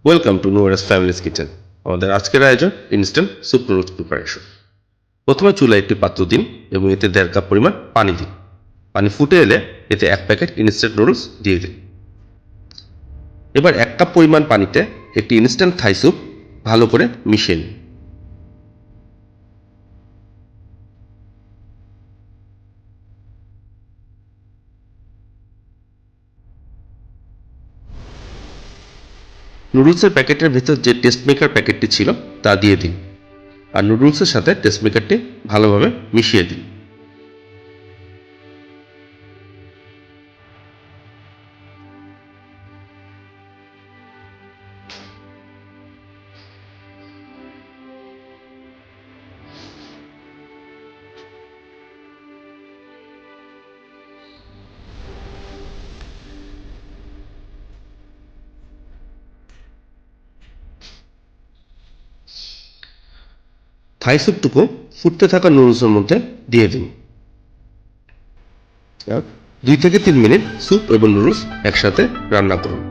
Welcome to Nura's families kitchen. আমাদের আজকের আয়োজন ইনস্ট্যান্ট স্যুপ নুডলস প্রিপারেশন। প্রথমে চুলায় একটি পাত্র দিন এবং এতে 1.5 কাপ পরিমাণ পানি দিন। পানি ফুটে এলে এতে 1 প্যাকেট ইনস্ট্যান্ট নুডলস দিয়ে দিন। এবার 1 কাপ পরিমাণ পানিতে একটি ইনস্ট্যান্ট থাই স্যুপ ভালো করে মিশিয়ে নিন। নুডলসের প্যাকেটের ভেতর যে টেস্ট মেকার প্যাকেটটি ছিল তা দিয়ে দিন, আর নুডলসের সাথে টেস্ট মেকারটি ভালোভাবে মিশিয়ে দিন। থাই স্যুপটুকু ফুটতে থাকা নুডলসের মধ্যে দিয়ে দিন। 2 থেকে 3 মিনিট স্যুপ এবং নুডলস একসাথে রান্না করুন।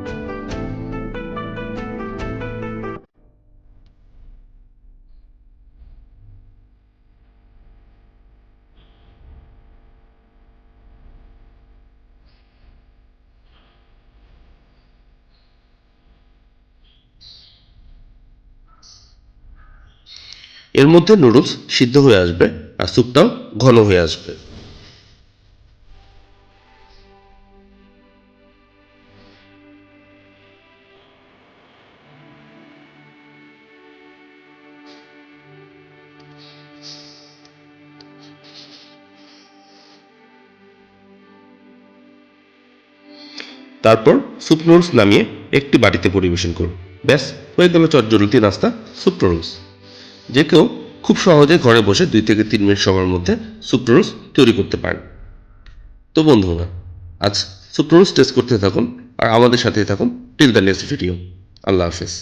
এর মধ্যে নুডলস সিদ্ধ হয়ে আসবে আর স্যুপটাও ঘন হয়ে আসবে। তারপর স্যুপ নুডলস নামিয়ে একটি বাটিতে পরিবেশন করুন। ব্যাস, হয়ে গেল চটজলদি নাস্তা স্যুপ নুডলস। যে কেউ খুব সহজে ঘরে বসে 2 থেকে 3 মিনিট সময়ের মধ্যে স্যুপ নুডলস তৈরি করতে পারেন। তো বন্ধুরা, আজ স্যুপ নুডলস টেস্ট করতে থাকুন আর আমাদের সাথেই থাকুন টিল দ্য নেক্সট ভিডিও। আল্লাহ হাফেজ।